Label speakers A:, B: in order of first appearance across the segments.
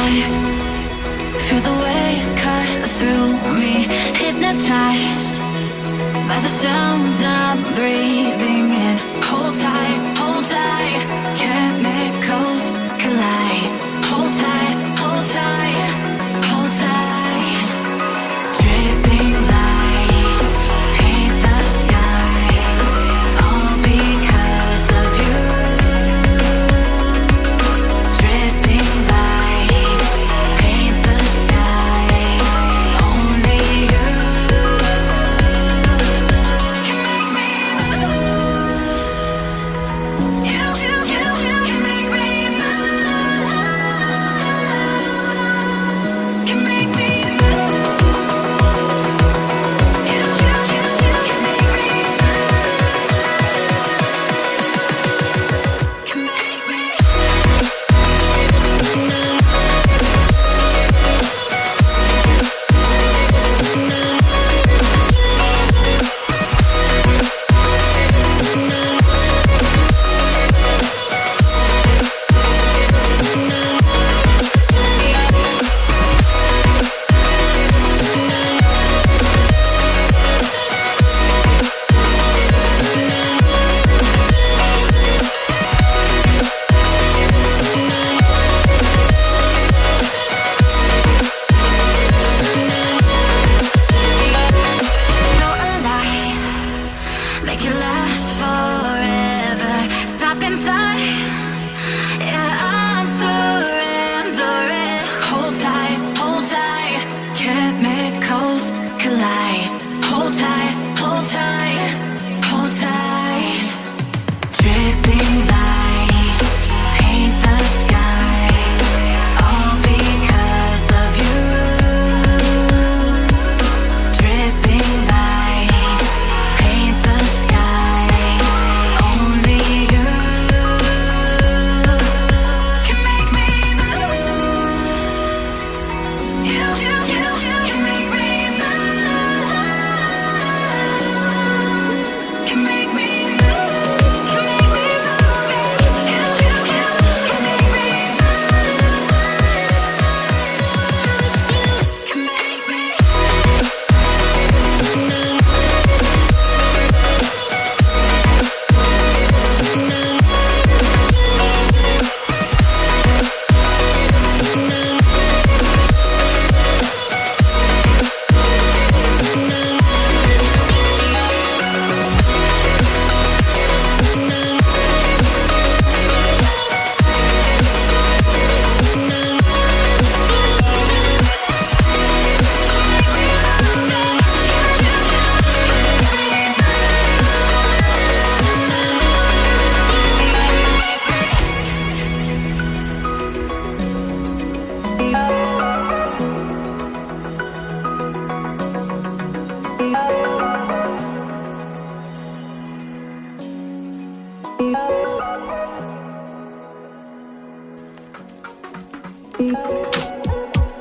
A: high. Feel the waves cut through me, hypnotized by the sounds I'm breathing in. Hold tight, chemicals collide. Hold tight, hold tight, hold tight. Dripping lights paint the skies, all because of you. Dripping lights paint the skies, only you can make me move. You can make me move. Can make me move. You can make me move. Can make me. You're alive, make it last forever. Stop in time, yeah, I'm surrendering. Hold tight, chemicals collide. Hold tight, hold tight, hold tight. Dripping lights paint the skies, all because of you. Dripping lights paint the skies, only you can make me move. You can make me move. Can make me move. Can make me move. You can make me move. Can make me.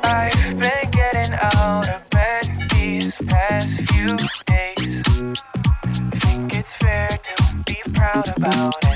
B: I've been getting out of bed these past few days. Think it's fair to be proud about it.